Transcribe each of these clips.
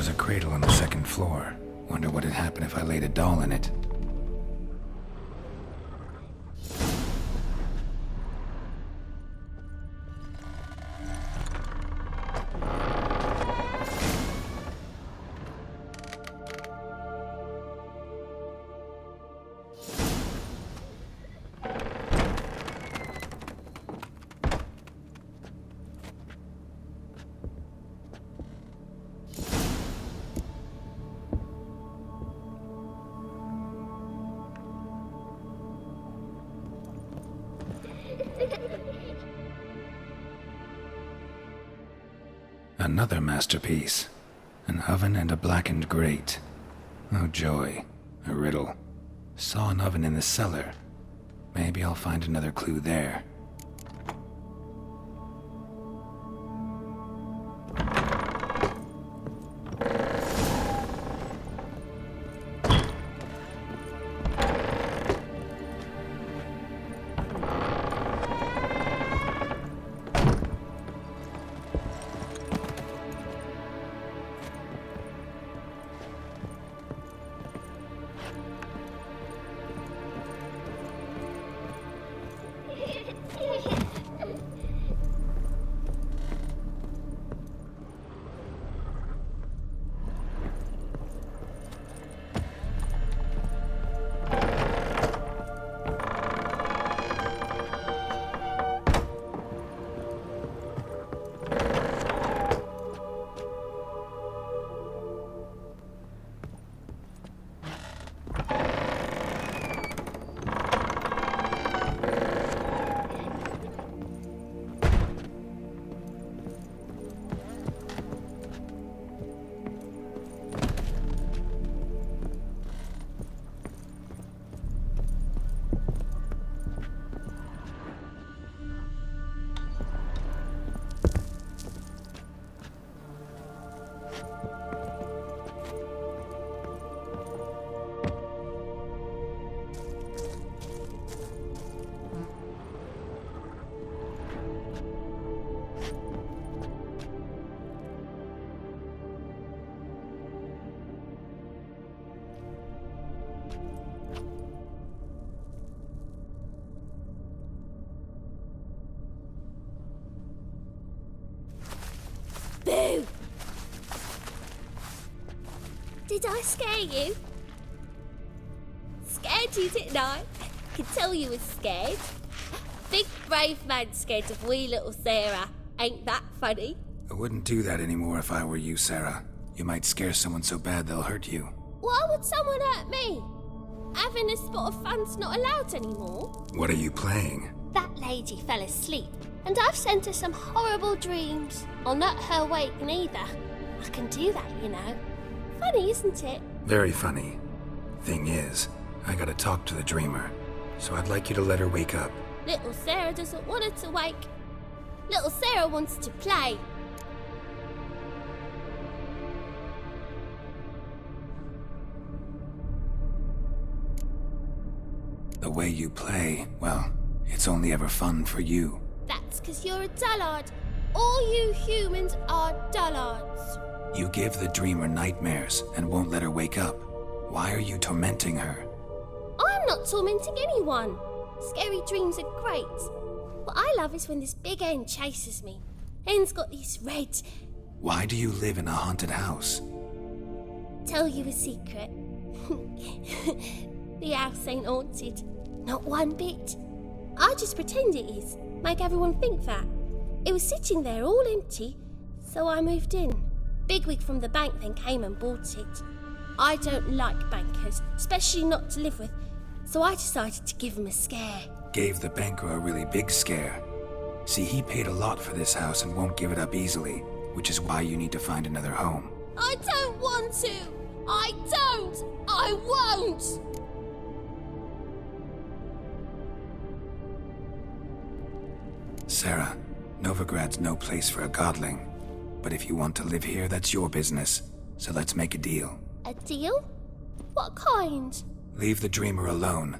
was a cradle on the second floor. Wonder what would happen if I laid a doll in it. Another masterpiece. An oven and a blackened grate. Oh joy. A riddle. Saw an oven in the cellar. Maybe I'll find another clue there. Boo! Did I scare you? Scared you, didn't I? Could tell you was scared. Big brave man scared of wee little Sarah. Ain't that funny? I wouldn't do that anymore if I were you, Sarah. You might scare someone so bad they'll hurt you. Why would someone hurt me? Having a spot of fun's not allowed anymore. What are you playing? That lady fell asleep, and I've sent her some horrible dreams. I'll not her wake neither. I can do that, you know. Funny, isn't it? Very funny. Thing is, I gotta talk to the dreamer, so I'd like you to let her wake up. Little Sarah doesn't want her to wake. Little Sarah wants to play. The way you play, well, it's only ever fun for you. That's 'cause you're a dullard. All you humans are dullards. You give the dreamer nightmares and won't let her wake up. Why are you tormenting her? I'm not tormenting anyone. Scary dreams are great. What I love is when this big hen chases me. Hen's got these red... Why do you live in a haunted house? Tell you a secret. The house ain't haunted. Not one bit. I just pretend it is. Make everyone think that. It was sitting there all empty, so I moved in. Bigwig from the bank then came and bought it. I don't like bankers, especially not to live with, so I decided to give him a scare. Gave the banker a really big scare. See, he paid a lot for this house and won't give it up easily, which is why you need to find another home. I don't want to! I don't! I won't! Sarah, Novigrad's no place for a godling. But if you want to live here, that's your business. So let's make a deal. A deal? What kind? Leave the dreamer alone.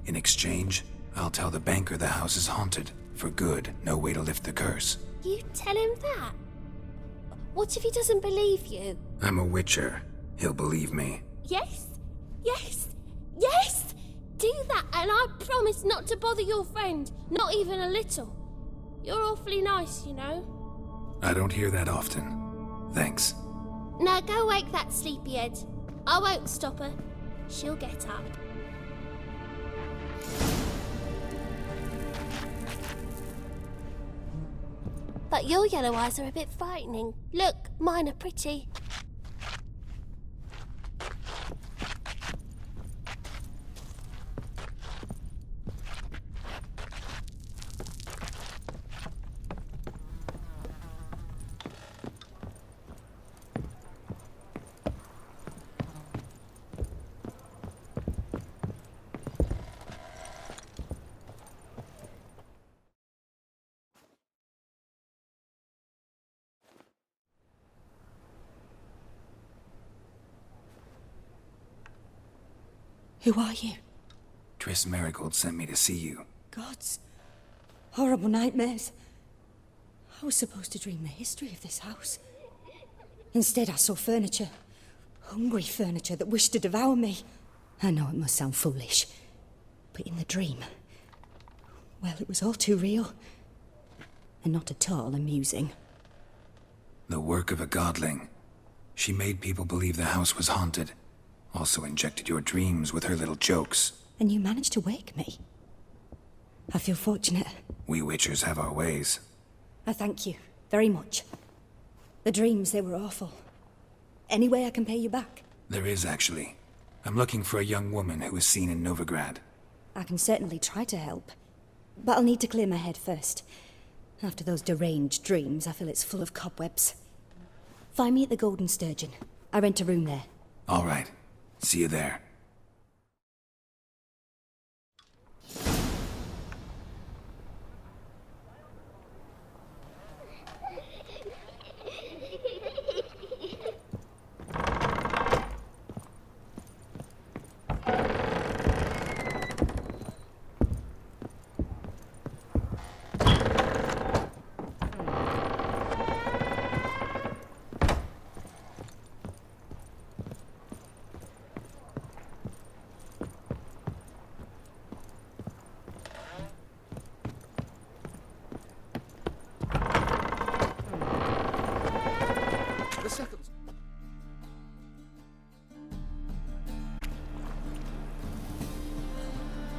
In exchange, I'll tell the banker the house is haunted. For good, no way to lift the curse. You tell him that? What if he doesn't believe you? I'm a witcher. He'll believe me. Yes, yes, yes! Do that, and I promise not to bother your friend, not even a little. You're awfully nice, you know. I don't hear that often. Thanks. Now go wake that sleepyhead. I won't stop her. She'll get up. But your yellow eyes are a bit frightening. Look, mine are pretty. Who are you? Triss Marigold sent me to see you. Gods. Horrible nightmares. I was supposed to dream the history of this house. Instead, I saw furniture. Hungry furniture that wished to devour me. I know it must sound foolish, but in the dream, well, it was all too real. And not at all amusing. The work of a godling. She made people believe the house was haunted. Also injected your dreams with her little jokes. And you managed to wake me. I feel fortunate. We witchers have our ways. I thank you very much. The dreams, they were awful. Any way I can pay you back? There is, actually. I'm looking for a young woman who was seen in Novigrad. I can certainly try to help. But I'll need to clear my head first. After those deranged dreams, I feel it's full of cobwebs. Find me at the Golden Sturgeon. I rent a room there. All right. See you there.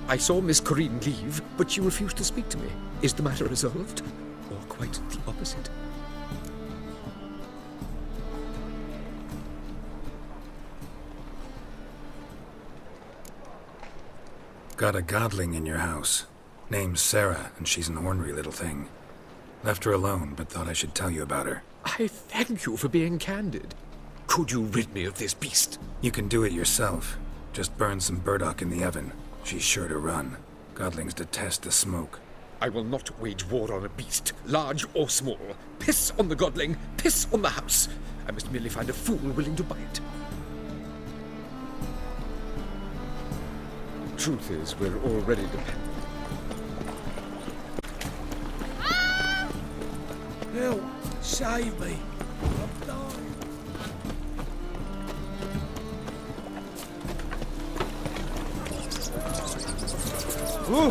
I saw Miss Corinne leave, but she refused to speak to me. Is the matter resolved? Or quite the opposite? Got a godling in your house. Name's Sarah, and she's an ornery little thing. Left her alone, but thought I should tell you about her. I thank you for being candid. Could you rid me of this beast? You can do it yourself. Just burn some burdock in the oven. She's sure to run. Godlings detest the smoke. I will not wage war on a beast, large or small. Piss on the godling, piss on the house. I must merely find a fool willing to buy it. Truth is, we're already dependent. Help! Save me! I'm dying! Fall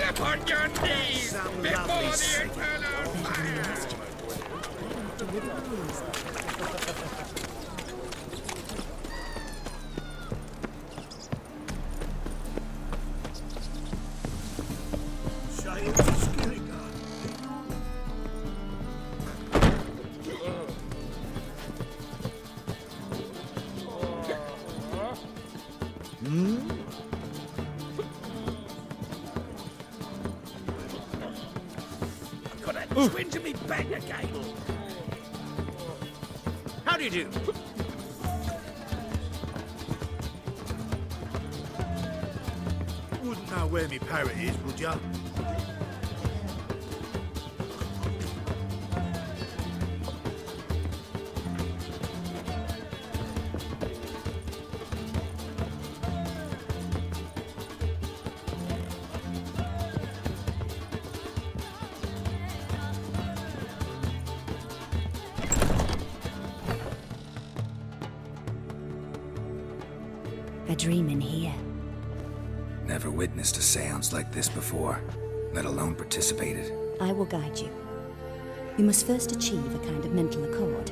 upon your knees before the eternal fire! Twinge me back again. How do you do? Wouldn't know where me parrot is, would ya? A dream in here. Never witnessed a seance like this before, let alone participated. I will guide you. You must first achieve a kind of mental accord.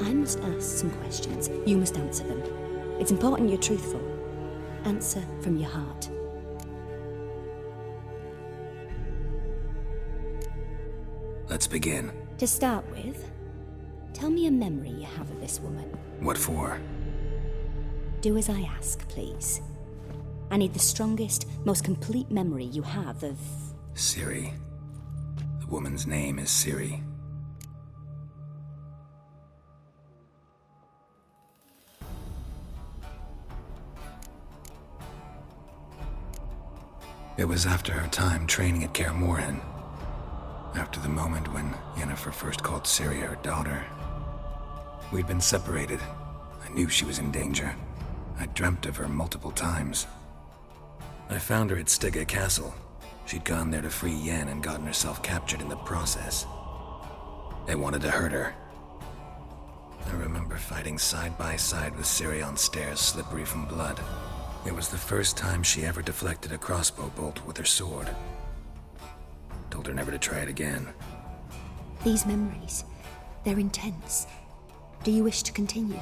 I must ask some questions. You must answer them. It's important you're truthful. Answer from your heart. Let's begin. To start with, tell me a memory you have of this woman. What for? Do as I ask, please. I need the strongest, most complete memory you have of... Ciri. The woman's name is Ciri. It was after her time training at Kaer Morhen. After the moment when Yennefer first called Ciri her daughter. We'd been separated. I knew she was in danger. I dreamt of her multiple times. I found her at Stygga Castle. She'd gone there to free Yen and gotten herself captured in the process. They wanted to hurt her. I remember fighting side by side with Ciri on stairs slippery from blood. It was the first time she ever deflected a crossbow bolt with her sword. Told her never to try it again. These memories, they're intense. Do you wish to continue?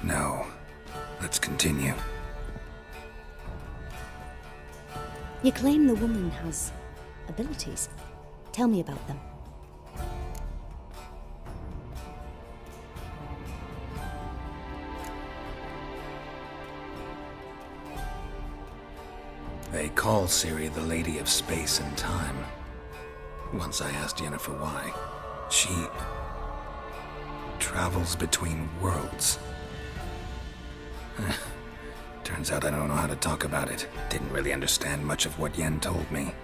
No. Let's continue. You claim the woman has abilities. Tell me about them. They call Ciri the Lady of Space and Time. Once I asked Yennefer why. She... travels between worlds. Turns out I don't know how to talk about it. Didn't really understand much of what Yen told me.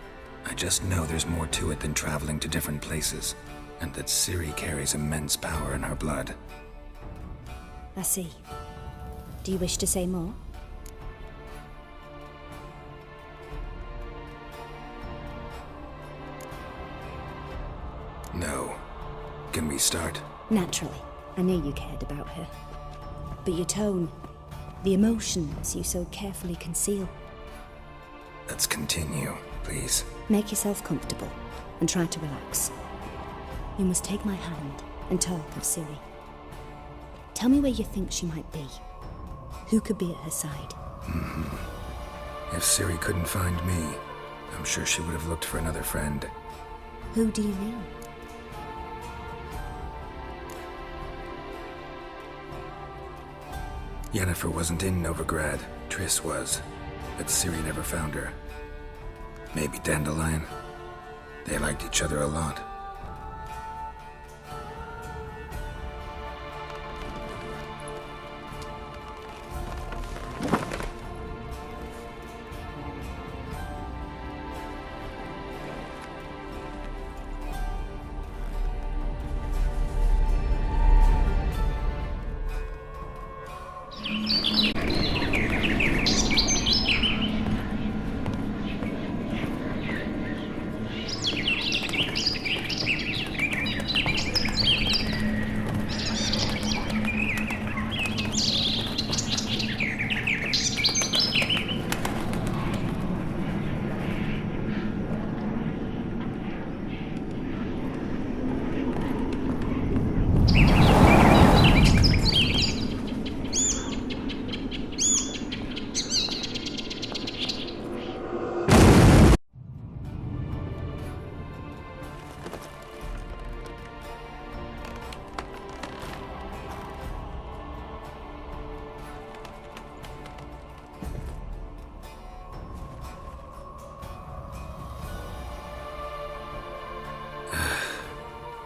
I just know there's more to it than traveling to different places, and that Ciri carries immense power in her blood. I see. Do you wish to say more? No. Can we start? Naturally. I knew you cared about her. But your tone, the emotions you so carefully conceal. Let's continue, please. Make yourself comfortable and try to relax. You must take my hand and talk of Ciri. Tell me where you think she might be. Who could be at her side? If Ciri couldn't find me, I'm sure she would have looked for another friend. Who do you mean? Yennefer wasn't in Novigrad. Triss was. But Ciri never found her. Maybe Dandelion? They liked each other a lot.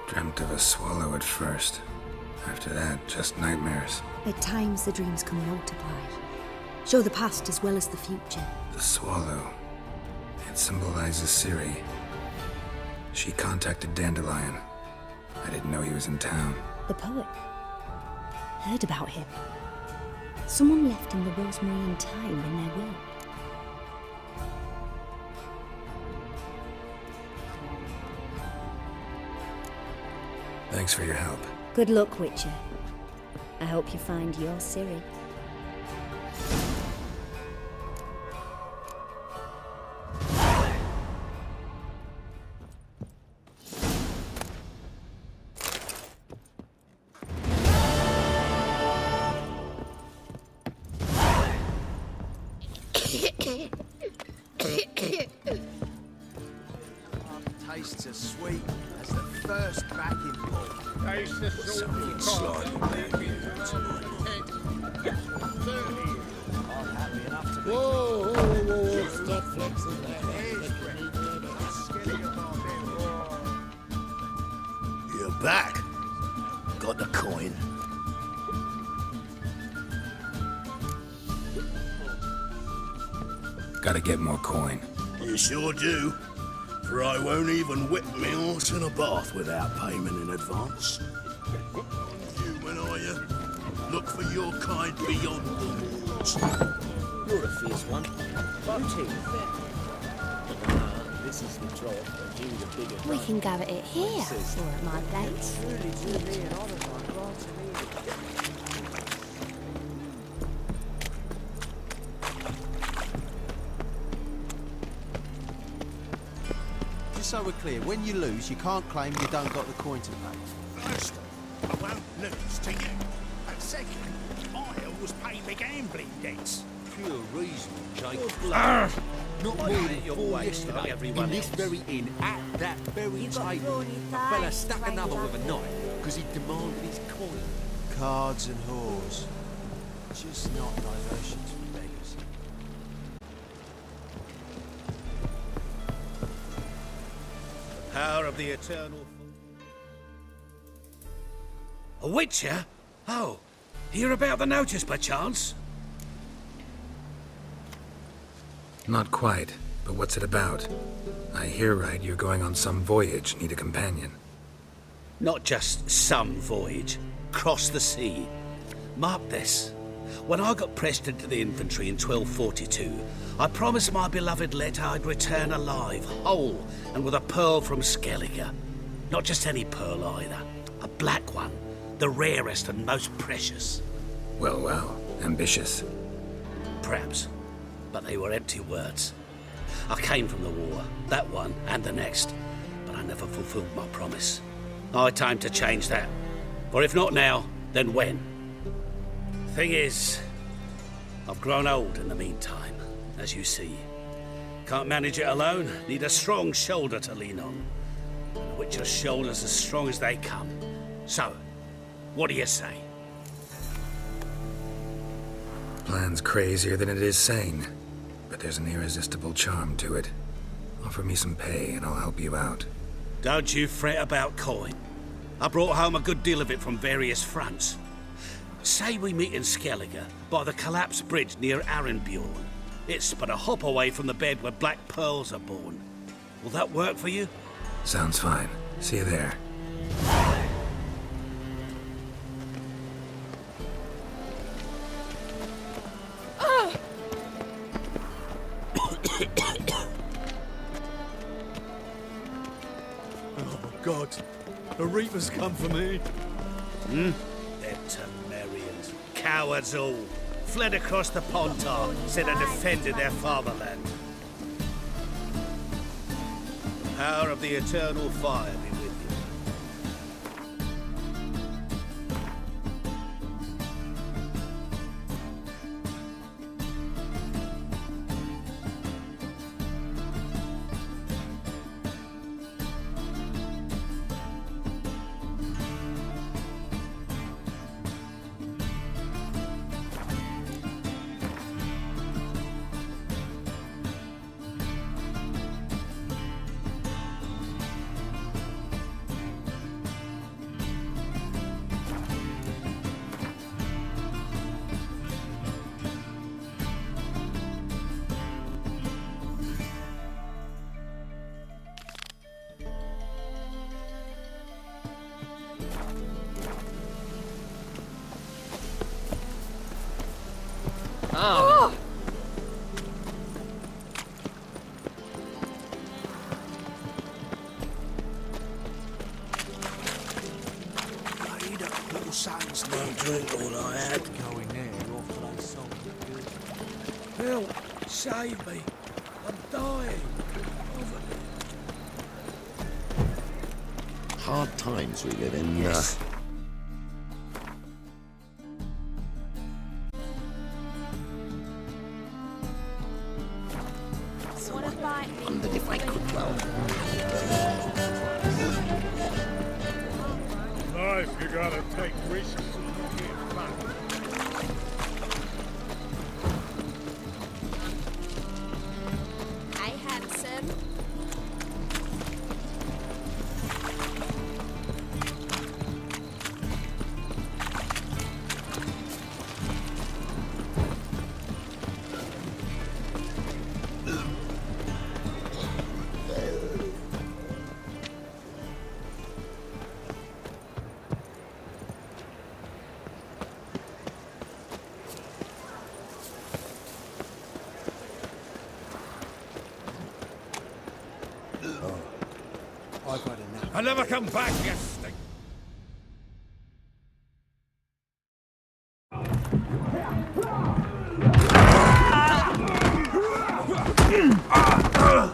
Dreamt of a swallow at first. After that, just nightmares. At times the dreams can multiply. Show the past as well as the future. The swallow. It symbolizes Ciri. She contacted Dandelion. I didn't know he was in town. The poet. Heard about him. Someone left him the rosemary and thyme in their will. Thanks for your help. Good luck, Witcher. I hope you find your Ciri. Tastes as sweet as the first backing ball. Something slightly maybe tonight. You're back. Got the coin. Gotta get more coin. You sure do. For I won't even whip me horse in a bath without payment in advance. Human, are you? Look for your kind beyond the walls. You're a fierce one. Routine. This is the drop. You the bigger. We can go at it here, or at my place. Just so we're clear, when you lose, you can't claim you don't got the coin to pay. First, I won't lose to you. And second, I always pay my gambling debts. Pure reason, Jake. Arr! Not more than 4 yesterday, in this very inn, at that very table. A fella stuck another with a knife because he demanded his coin. Cards and whores. Just not diversions for beggars. Power of the eternal. A witcher? Oh, hear about the notice by chance? Not quite, but what's it about? I hear right you're going on some voyage, need a companion. Not just some voyage. Cross the sea. Mark this. When I got pressed into the infantry in 1242, I promised my beloved Let I'd return alive, whole, and with a pearl from Skellige. Not just any pearl either. A black one. The rarest and most precious. Well, well, ambitious. Perhaps. But they were empty words. I came from the war, that one and the next, but I never fulfilled my promise. I had time to change that. For if not now, then when? Thing is, I've grown old in the meantime, as you see. Can't manage it alone, need a strong shoulder to lean on. And a witcher's shoulder's as strong as they come. So, what do you say? Plan's crazier than it is sane, but there's an irresistible charm to it. Offer me some pay and I'll help you out. Don't you fret about coin. I brought home a good deal of it from various fronts. Say we meet in Skellige, by the collapsed bridge near Arenbjorn. It's but a hop away from the bed where black pearls are born. Will that work for you? Sounds fine. See you there. Oh, God. The Reapers come for me. Them Temerians. Cowards all. Fled across the Pontar, said I defended their fatherland. The power of the eternal fire be with you. son's I'll dead. drink all I had. Go in there, your place something good. Help! Save me! I'm dying! Hard times we live in. Yes. Wondered if I could, well. Life, you gotta take risks and get back. Hi, handsome. I've had enough. I'll never come back, you stink.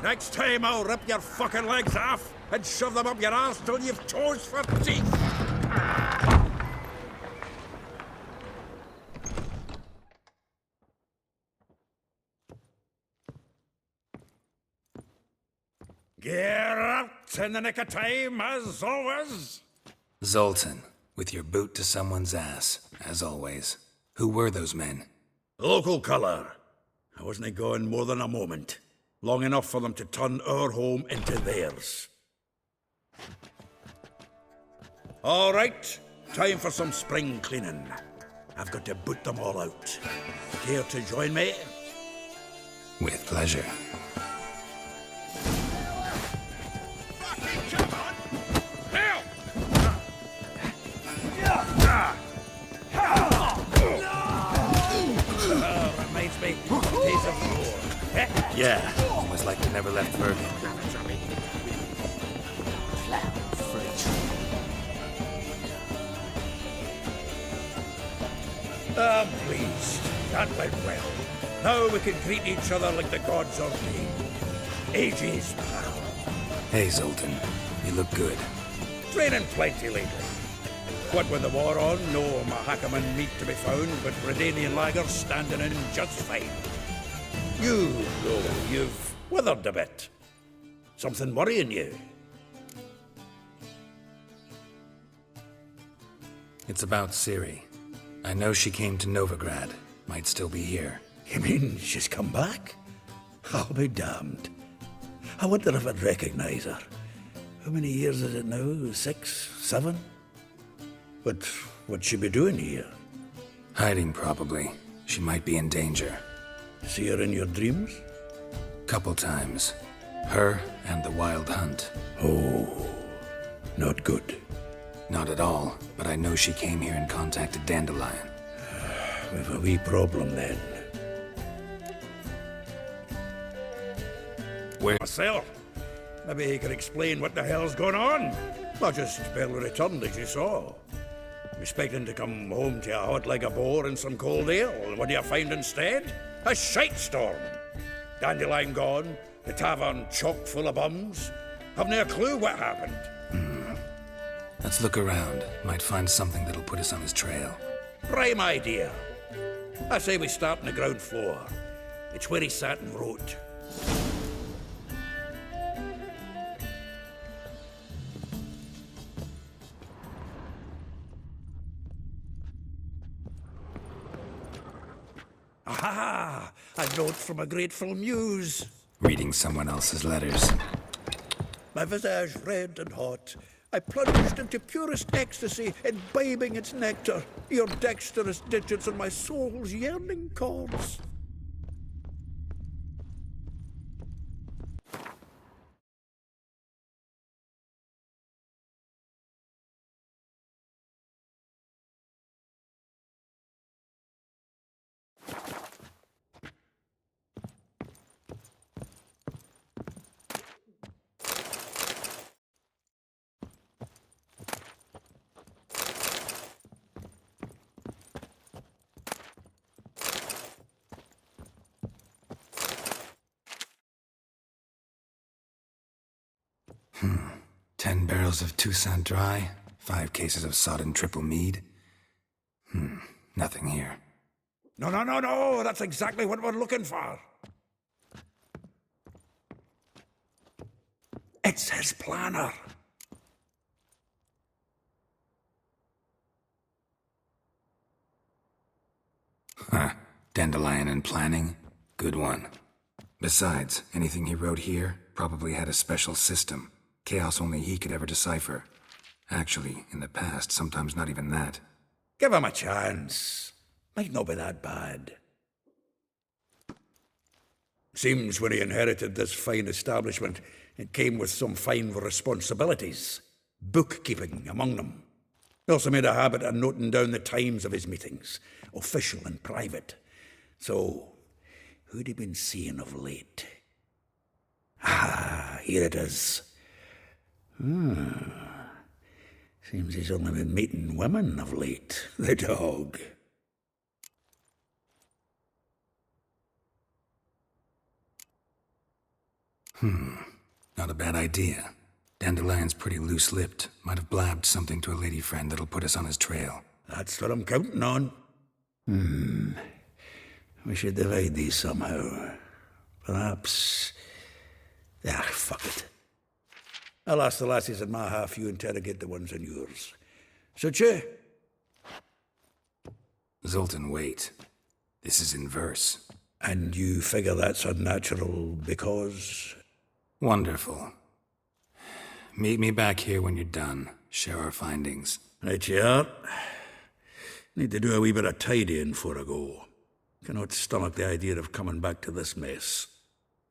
Next time I'll rip your fucking legs off and shove them up your arse till you've toes for teeth. Get out in the nick of time, as always. Zoltan, with your boot to someone's ass, as always. Who were those men? Local colour. I wasn't going more than a moment. Long enough for them to turn our home into theirs. All right, time for some spring cleaning. I've got to boot them all out. Care to join me? With pleasure. Reminds me days of war. Yeah, almost like we never left Bergen. I'm pleased. That went well. Now we can greet each other like the gods ordained. Ages, pal. Hey, Zoltan. You look good. Training plenty lately. What with the war on, no Mahakaman meat to be found, but Redanian lagers standing in just fine. You, though, you've withered a bit. Something worrying you? It's about Ciri. I know she came to Novigrad. Might still be here. You mean she's come back? I'll be damned. I wonder if I'd recognize her. How many years is it now? 6, 7? But what'd she be doing here? Hiding, probably. She might be in danger. See her in your dreams? Couple times. Her and the Wild Hunt. Oh, not good. Not at all, but I know she came here and contacted Dandelion. We've a wee problem then. Where? Myself. Maybe he can explain what the hell's going on. I just barely returned, as you saw. Expecting to come home to a hot leg of boar and some cold ale, and what do you find instead? A shite storm. Dandelion gone, the tavern chock full of bums. Have no clue what happened. Let's look around. Might find something that'll put us on his trail. Prime idea. I say we start on the ground floor. It's where he sat and wrote. Aha! A note from a grateful muse. Reading someone else's letters. My visage red and hot, I plunged into purest ecstasy, imbibing its nectar, your dexterous digits on my soul's yearning chords. 10 barrels of Toussaint Dry, 5 cases of sodden triple mead. Nothing here. No, that's exactly what we're looking for. It's his planner. Dandelion and planning? Good one. Besides, anything he wrote here probably had a special system. Chaos only he could ever decipher. Actually, in the past, sometimes not even that. Give him a chance. Might not be that bad. Seems when he inherited this fine establishment, it came with some fine responsibilities. Bookkeeping among them. He also made a habit of noting down the times of his meetings, official and private. So, who'd he been seeing of late? Here it is. Seems he's only been meeting women of late, the dog. Not a bad idea. Dandelion's pretty loose-lipped. Might have blabbed something to a lady friend that'll put us on his trail. That's what I'm counting on. We should divide these somehow. Perhaps... fuck it. I'll ask the lassies in my half, you interrogate the ones in yours. Should you? Zoltan, wait. This is in verse. And you figure that's unnatural because... Wonderful. Meet me back here when you're done. Share our findings. Right you are. Need to do a wee bit of tidying before I go. Cannot stomach the idea of coming back to this mess.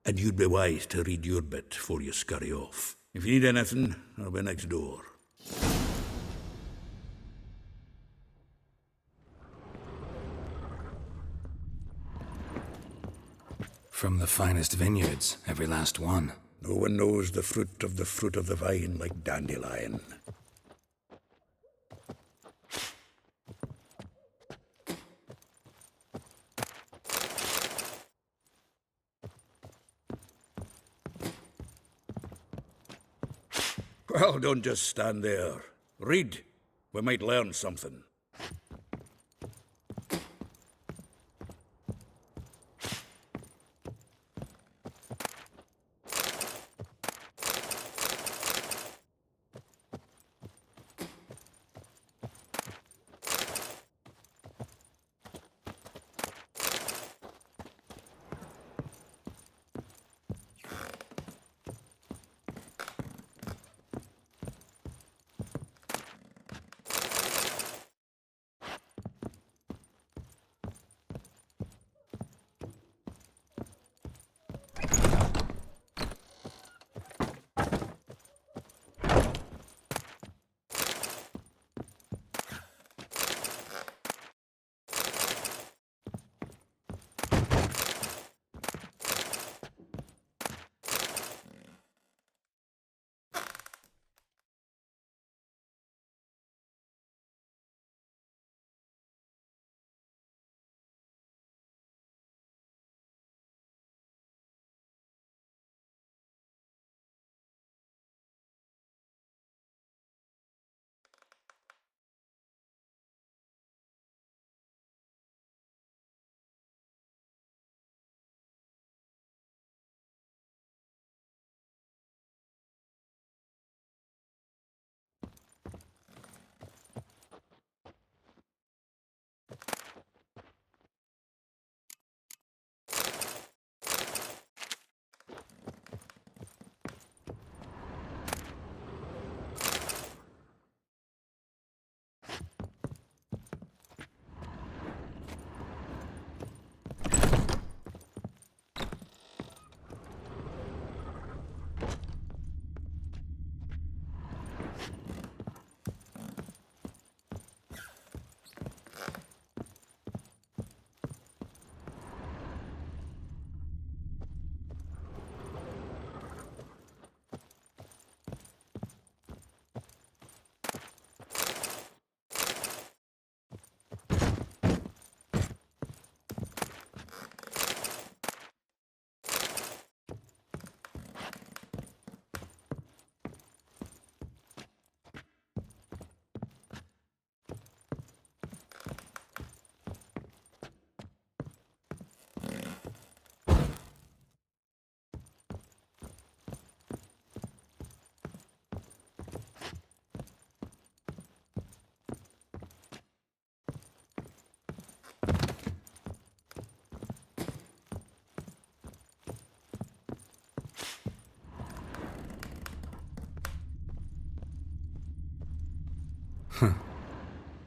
And you'd be wise to read your bit before you scurry off. If you need anything, I'll be next door. From the finest vineyards, every last one. No one knows the fruit of the vine like Dandelion. Well, don't just stand there. Read. We might learn something.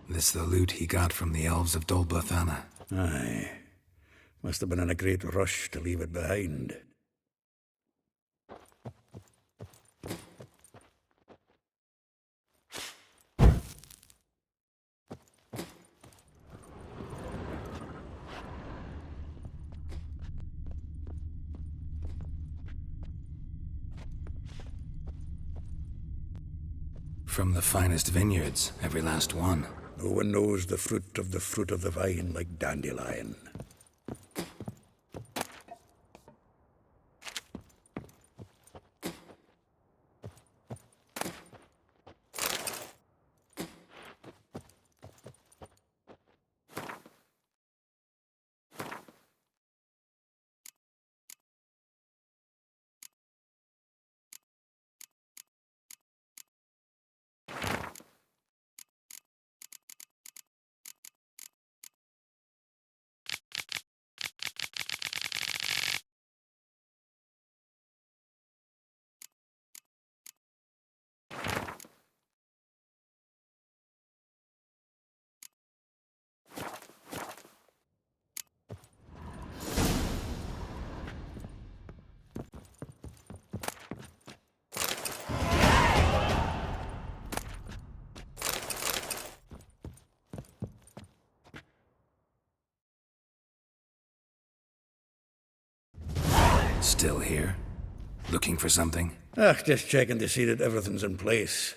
This the loot he got from the elves of Dol Blathanna. Aye. Must have been in a great rush to leave it behind. From the finest vineyards, every last one. No one knows the fruit of the vine like Dandelion. Still here? Looking for something? Just checking to see that everything's in place.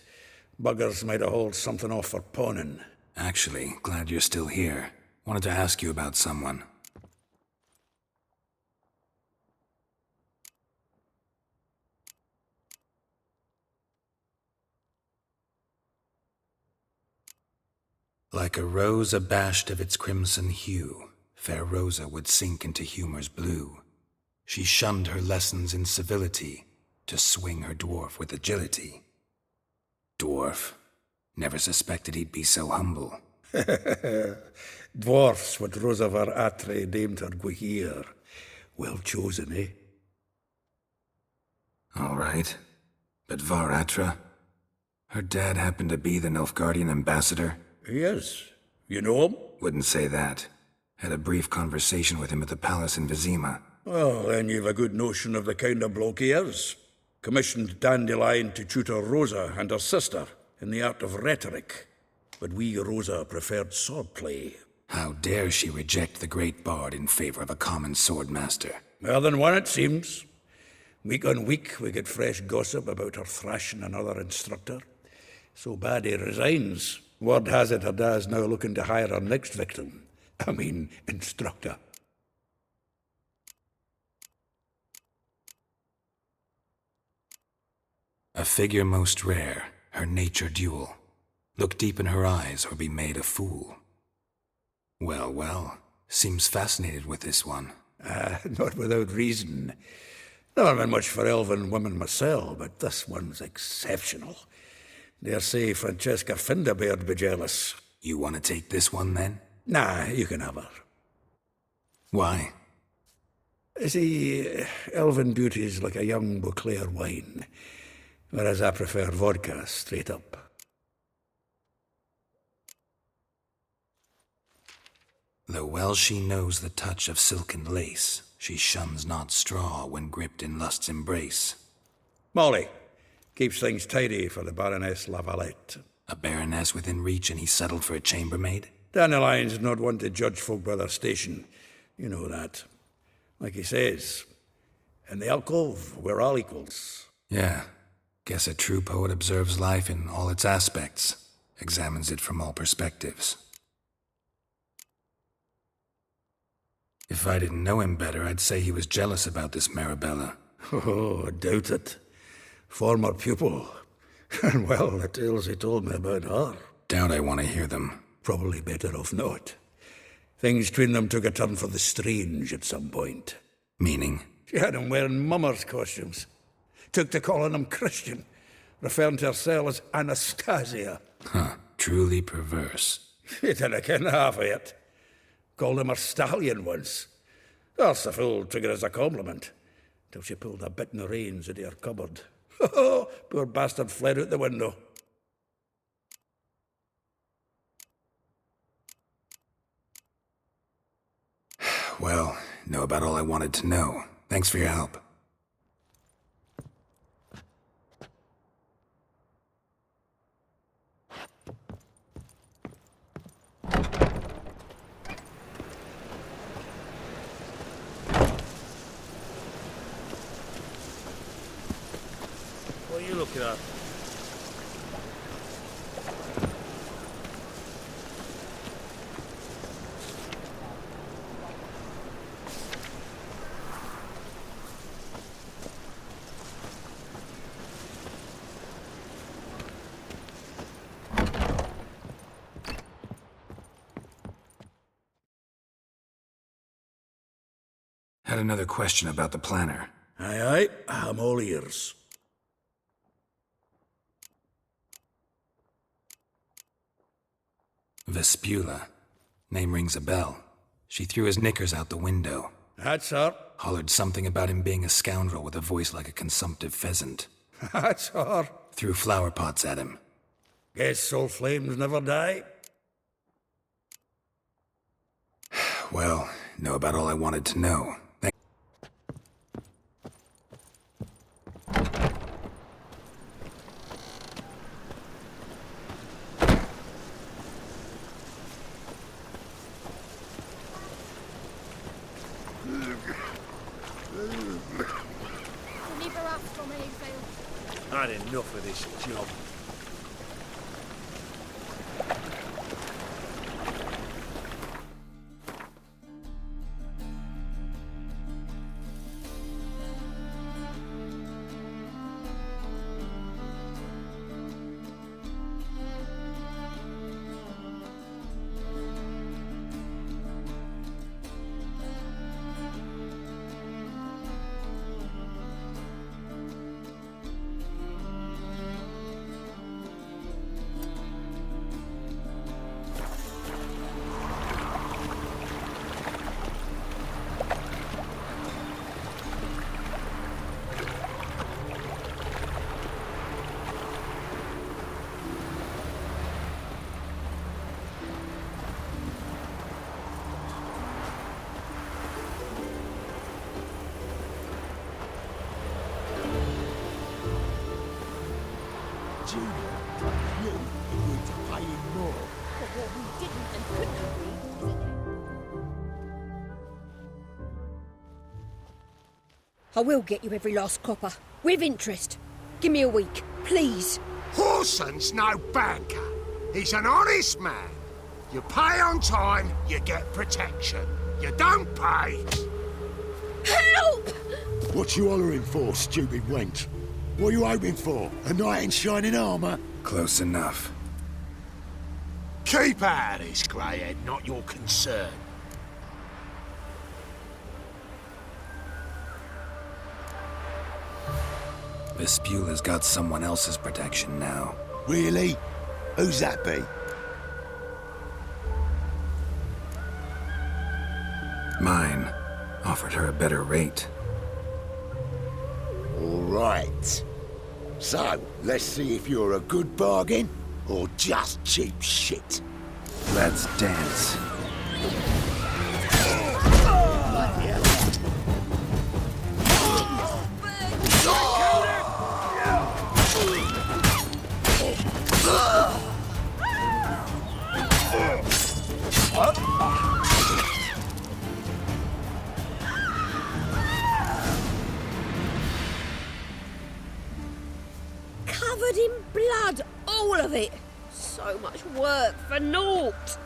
Buggers might have hauled something off for pawning. Actually, glad you're still here. Wanted to ask you about someone. Like a rose abashed of its crimson hue, fair Rosa would sink into humor's blue. She shunned her lessons in civility to swing her dwarf with agility. Dwarf. Never suspected he'd be so humble. Dwarfs what Rosa var Atre deemed her Guihir. Well chosen, eh? All right. But Var Atra? Her dad happened to be the Nilfgaardian ambassador? Yes. You know him? Wouldn't say that. Had a brief conversation with him at the palace in Vizima. Well, then you've a good notion of the kind of bloke he is. Commissioned Dandelion to tutor Rosa and her sister in the art of rhetoric. But we, Rosa, preferred swordplay. How dare she reject the great bard in favor of a common swordmaster? More than one, it seems. Week on week, we get fresh gossip about her thrashing another instructor. So bad he resigns. Word has it her dad's now looking to hire her next victim. I mean, instructor. A figure most rare, her nature dual. Look deep in her eyes or be made a fool. Well, well, seems fascinated with this one. Not without reason. Never been much for elven women myself, but this one's exceptional. Dare say Francesca Finderbeard be jealous. You want to take this one, then? Nah, you can have her. Why? See, elven beauty's like a young Beauclair wine, whereas I prefer vodka straight up. Though well she knows the touch of silken lace, she shuns not straw when gripped in lust's embrace. Molly, keeps things tidy for the Baroness Lavalette. A baroness within reach and he settled for a chambermaid? Dandelion's not one to judge folk by their station. You know that. Like he says, in the alcove, we're all equals. Yeah. Guess a true poet observes life in all its aspects, examines it from all perspectives. If I didn't know him better, I'd say he was jealous about this Marabella. Oh, I doubt it. Former pupil. And well, the tales he told me about her. Doubt I want to hear them. Probably better off not. Things between them took a turn for the strange at some point. Meaning? She had him wearing mummers' costumes. Took to calling him Christian, referring to herself as Anastasia. Huh, truly perverse. He didn't ken half of it. Called him her stallion once. That's the fool took it as a compliment, till she pulled a bit in the reins into her cupboard. Poor bastard fled out the window. Well, know about all I wanted to know. Thanks for your help. What are you looking at? Had another question about the planner. Aye, aye, I'm all ears. Vespula. Name rings a bell. She threw his knickers out the window. That's her. Hollered something about him being a scoundrel with a voice like a consumptive pheasant. That's her. Threw flower pots at him. Guess soul flames never die. Well, know about all I wanted to know. I had enough of this job. I will get you every last copper, with interest. Give me a week, please. Horson's no banker. He's an honest man. You pay on time, you get protection. You don't pay... Help! What you hollering for, stupid wench? What are you hoping for? A knight in shining armour? Close enough. Keep out of this, greyhead, not your concern. Vespula's got someone else's protection now. Really? Who's that be? Mine. Offered her a better rate. All right. So, let's see if you're a good bargain or just cheap shit. Let's dance. Covered in blood, all of it. So much work for naught.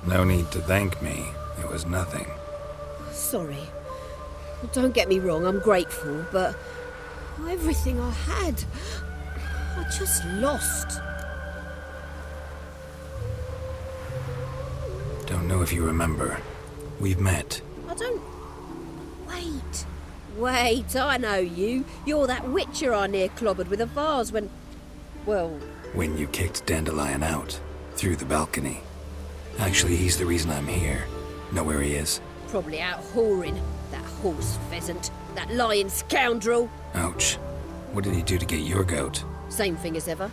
No need to thank me. It was nothing. Sorry. Don't get me wrong, I'm grateful, but everything I had, I just lost. Don't know if you remember. We've met. I don't... Wait, I know you. You're that witcher I near clobbered with a vase when... Well... When you kicked Dandelion out. Through the balcony. Actually, he's the reason I'm here. Know where he is? Probably out whoring. That horse pheasant. That lying scoundrel. Ouch. What did he do to get your goat? Same thing as ever.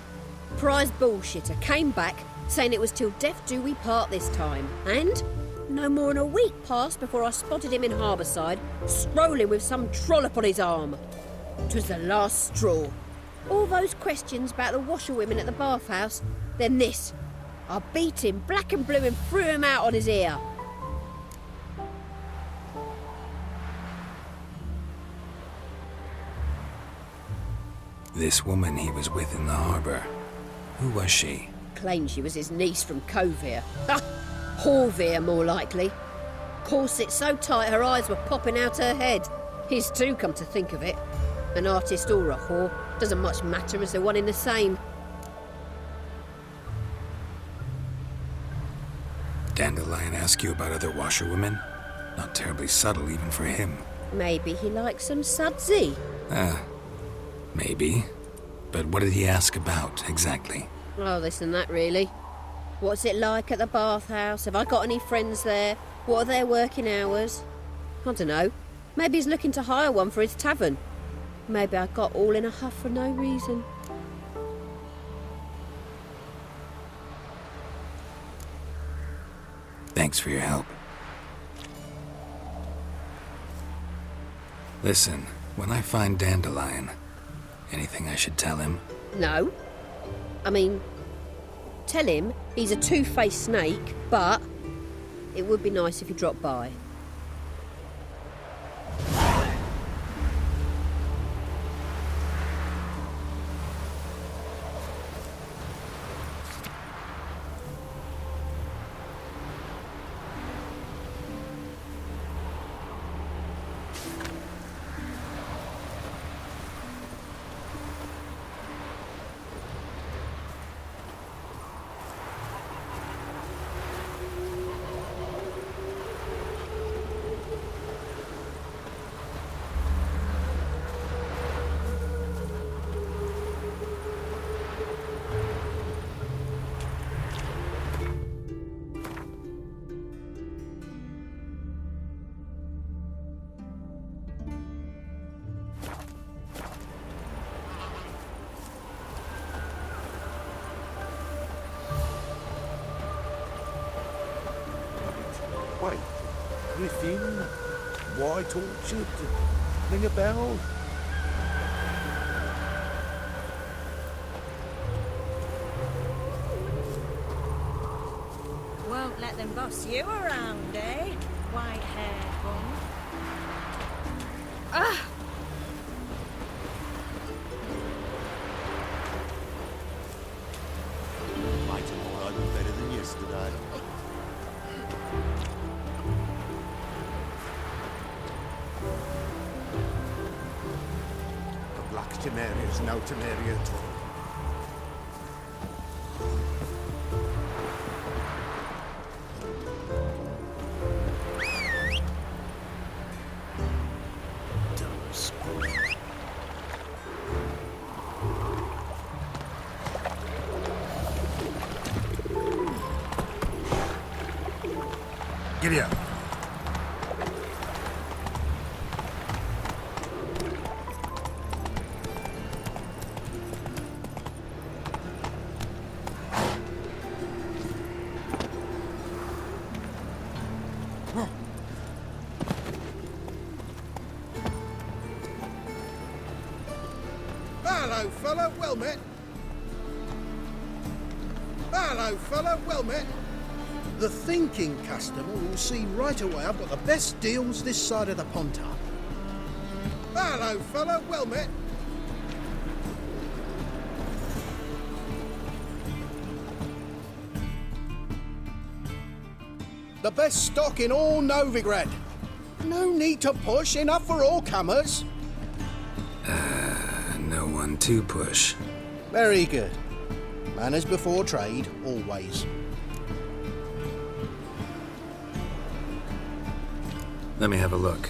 Prize bullshitter came back, saying it was till death do we part this time. And No more than a week passed before I spotted him in Harbourside, strolling with some trollop on his arm. 'Twas the last straw. All those questions about the washerwomen at the bathhouse, then this. I beat him black and blue and threw him out on his ear. This woman he was with in the harbour, who was she? Claimed she was his niece from Covere. Ha! Horvere, more likely. Corset so tight her eyes were popping out her head. His too, come to think of it. An artist or a whore, doesn't much matter as they're one in the same. Dandelion ask you about other washerwomen? Not terribly subtle even for him. Maybe he likes some sudsy. Maybe. But what did he ask about, exactly? Oh, this and that, really. What's it like at the bathhouse? Have I got any friends there? What are their working hours? I don't know. Maybe he's looking to hire one for his tavern. Maybe I got all in a huff for no reason. Thanks for your help. Listen, when I find Dandelion, anything I should tell him? No. I mean, tell him he's a two-faced snake, but it would be nice if he dropped by. Wait, Griffin? White Orchard? Ring a bell? Won't let them boss you around, eh? White-haired one. Ah! Might tomorrow be better than yesterday. The Black Temeria's no Temeria at all. Giddy up. Hello, fella, well met. Hello, fella, well met. The thinking customer will see right away I've got the best deals this side of the Pontar. Hello, fella, well met. The best stock in all Novigrad. No need to push, enough for all comers. No one to push. Very good. Manners before trade, always. Let me have a look.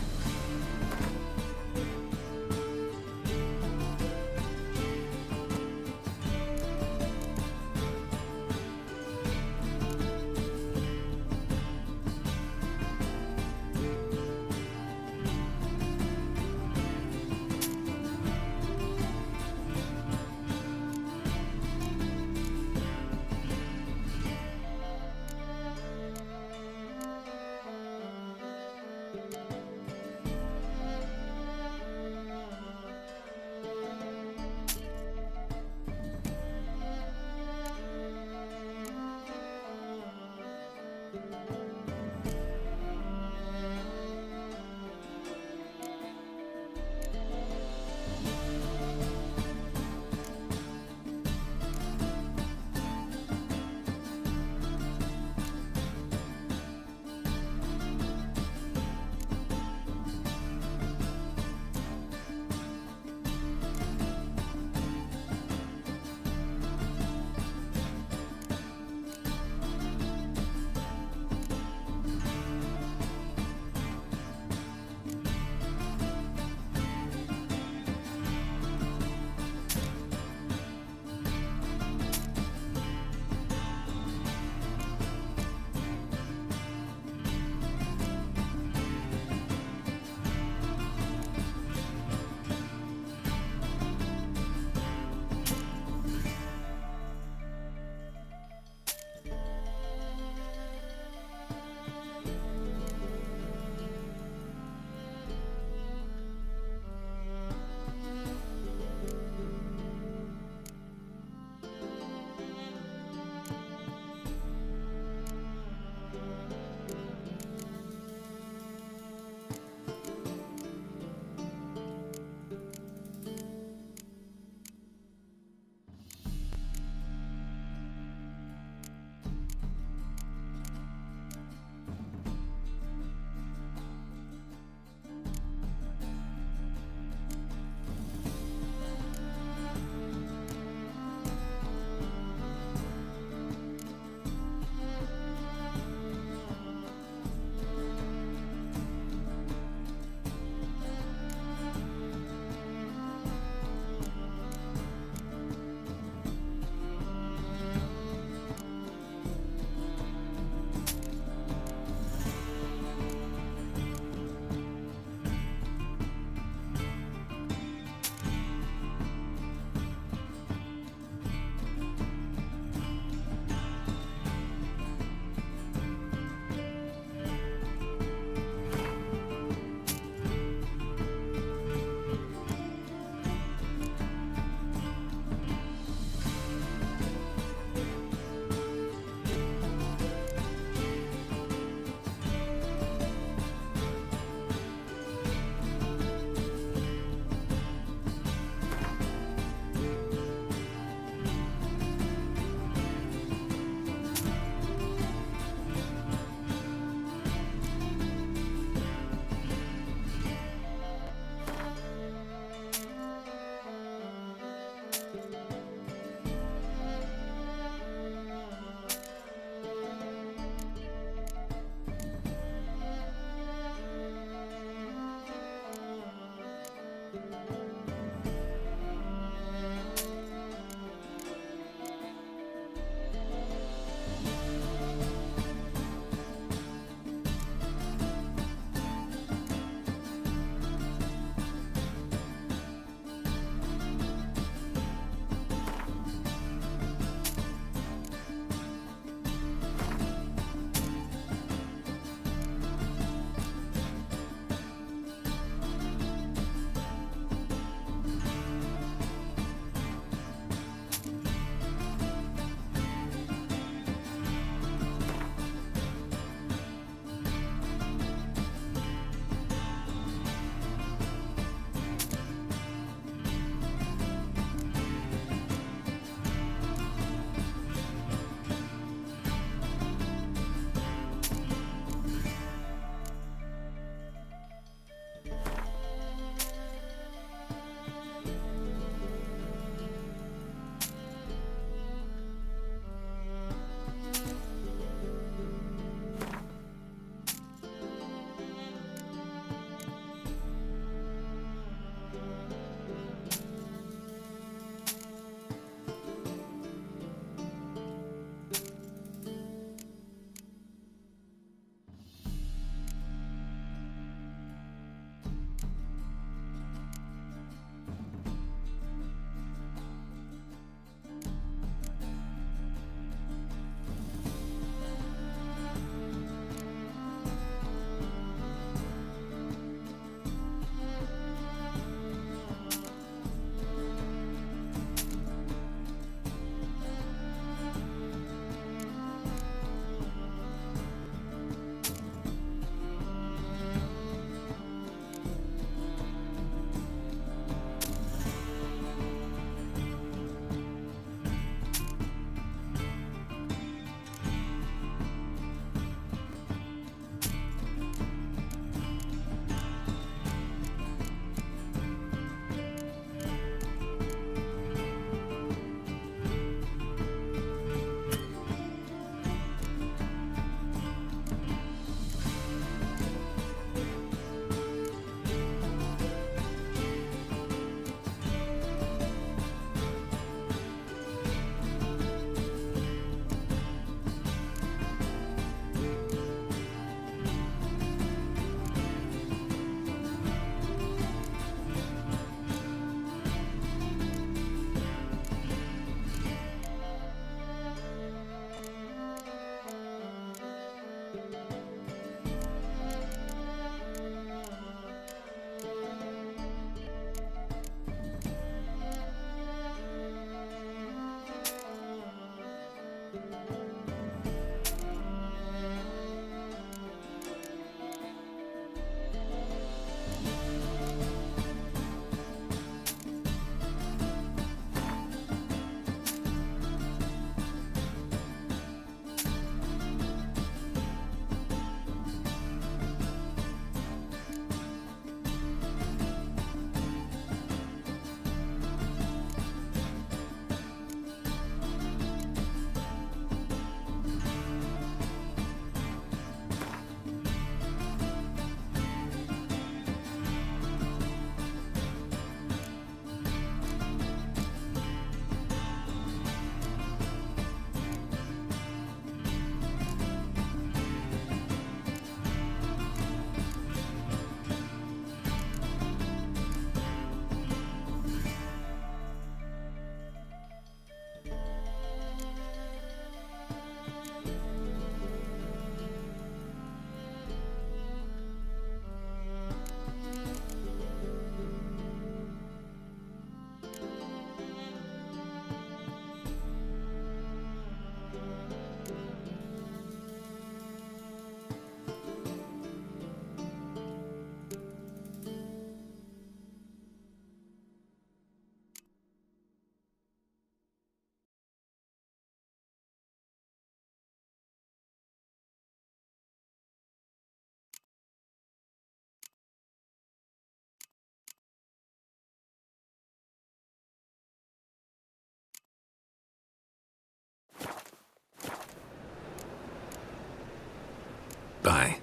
by.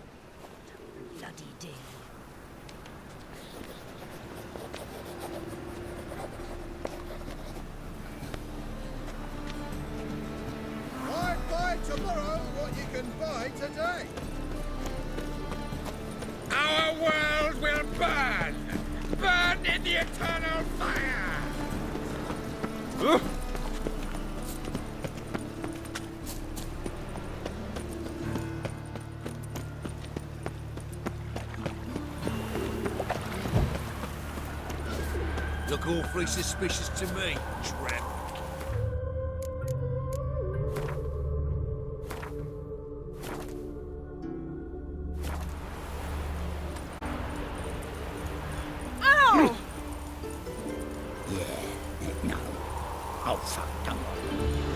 Bloody dear. Might buy tomorrow what you can buy today. Our world will burn! Burn in the eternal fire! Look awfully suspicious to me, tramp. Yeah, no. Oh, fuck, don't worry.